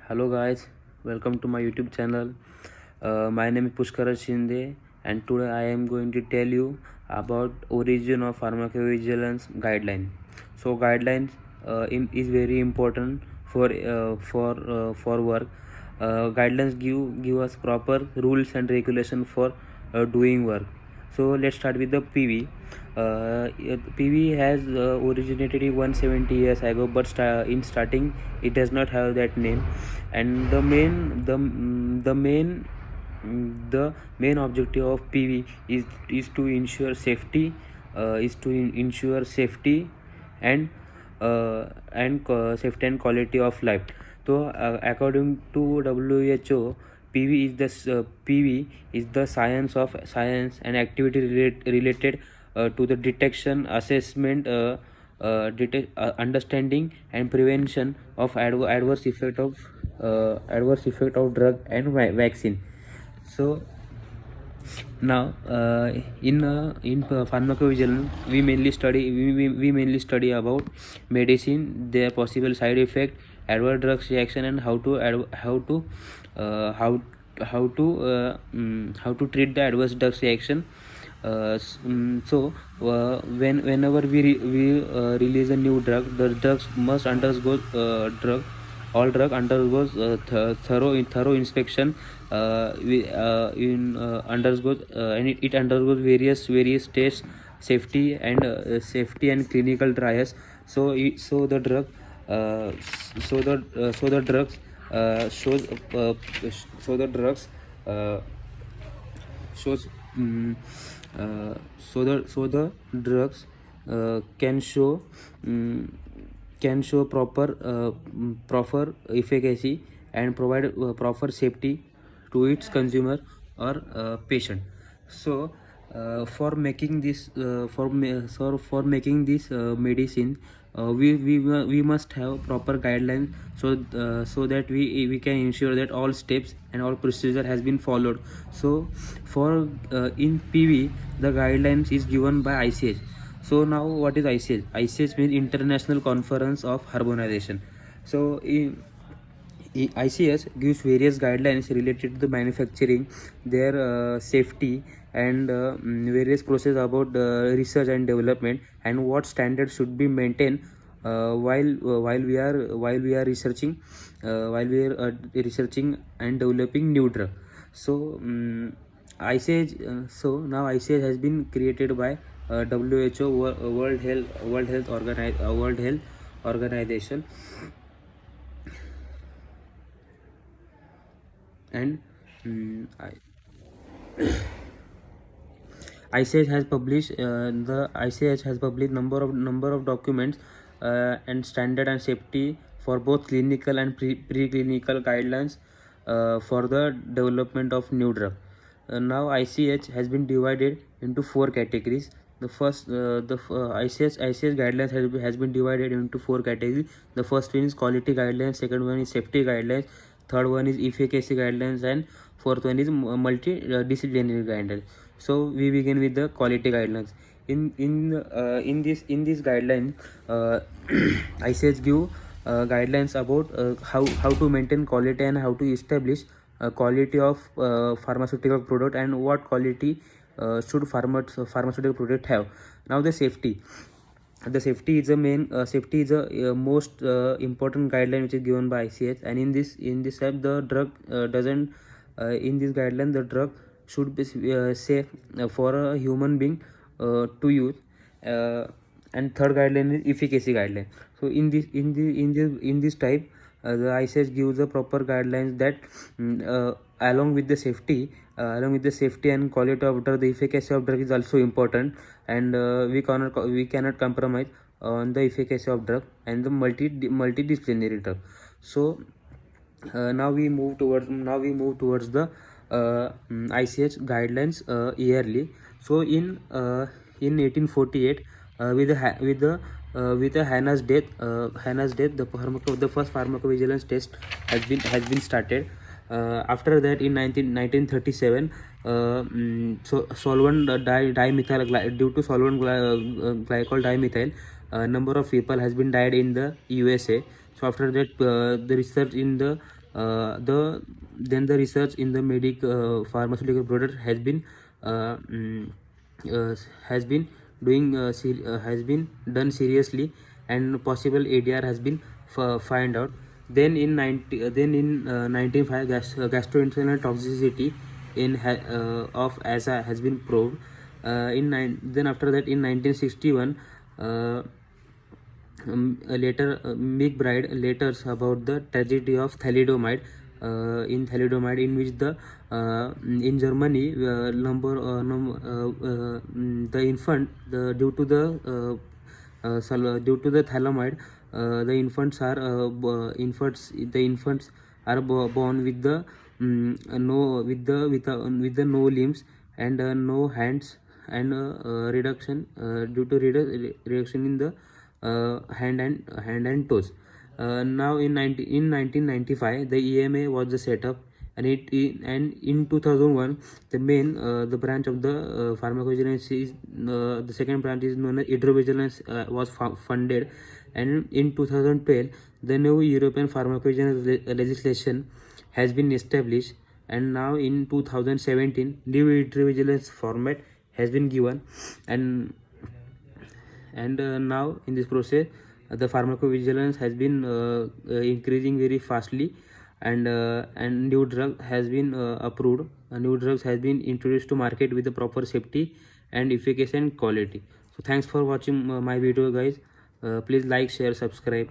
Hello guys, welcome to my YouTube channel. My name is Pushkaraj Shinde and today I am going to tell you about origin of pharmacovigilance guideline. So guidelines is very important for work. Guidelines give us proper rules and regulation for doing work. So let's start with the PV. PV has originated in 170 years ago, but in starting it does not have that name. And the main objective of PV is to ensure safety, ensure safety and safety and quality of life. So according to WHO, PV is the science and activity related to the detection, assessment, understanding and prevention of adverse effect of drug and vaccine. So now in pharmacovigilance we mainly study about medicine, their possible side effect, adverse drugs reaction, and how to treat the adverse drugs reaction. Whenever we release a new drug, the drugs must undergo all drug undergoes thorough inspection. Undergoes and it undergoes various tests, safety and clinical trials. So the drug so the drugs shows so the drugs shows so the drugs can show proper efficacy and provide proper safety to its consumer or patient. So for making this medicine, we must have proper guidelines, so that we can ensure that all steps and all procedure has been followed. So for in PV, the guidelines is given by ICH. So now what is ICH? ICH means International Conference of Harmonization. So ICH gives various guidelines related to the manufacturing, their safety, and various process about research and development, and what standards should be maintained while we are researching and developing new drug. So ICH so now ICH has been created by WHO, World Health Organization, and ICH has published number of documents and standard and safety for both clinical and preclinical guidelines for the development of new drug. Now ICH has been divided into four categories. The first ICH guidelines has been divided into four categories. The first one is quality guidelines, second one is safety guidelines, third one is efficacy guidelines, and fourth one is multidisciplinary guidelines. So we begin with the quality guidelines. In this guideline, ICH give guidelines about how to maintain quality and how to establish quality of pharmaceutical product, and what quality should pharmaceutical product have. Now the safety is the main safety is the most important guideline which is given by ICH. And in this step, the drug doesn't in this guideline, the drug should be safe for a human being to use. And third guideline is efficacy guideline. So in this type, the ICH gives the proper guidelines that along with the safety and quality of drug, the efficacy of drug is also important, and we cannot compromise on the efficacy of drug and the multidisciplinary drug. So now we move towards the ICH guidelines yearly. So in 1848, with the Hannah's death, the first pharmacovigilance test has been started. After that, in 1937, solvent dimethyl, due to solvent glycol dimethyl, number of people has been died in the USA. So after that, the research in the research in the pharmaceutical product uh, mm, has been has been done seriously, and possible ADR has been find out. Then in 1905, gastrointestinal toxicity of ASA has been proved. Then after that, in 1961, later McBride letters about the tragedy of thalidomide, in which in Germany, the infant, due to the thalidomide, the infants are born with the no with the no limbs and no hands, and reduction due to reduction in the hand and toes. Now in 1995, the EMA was the setup, and in 2001, the branch of the pharmacovigilance is the second branch is known as hydrovigilance was funded, and in 2012, the new European pharmacovigilance legislation has been established, and now in 2017, new hydrovigilance format has been given, and now in this process, the pharmacovigilance has been increasing very fastly, and new drug has been approved. New drugs has been introduced to market with the proper safety and efficacy and quality. So thanks for watching my video, guys. Please like, share, subscribe.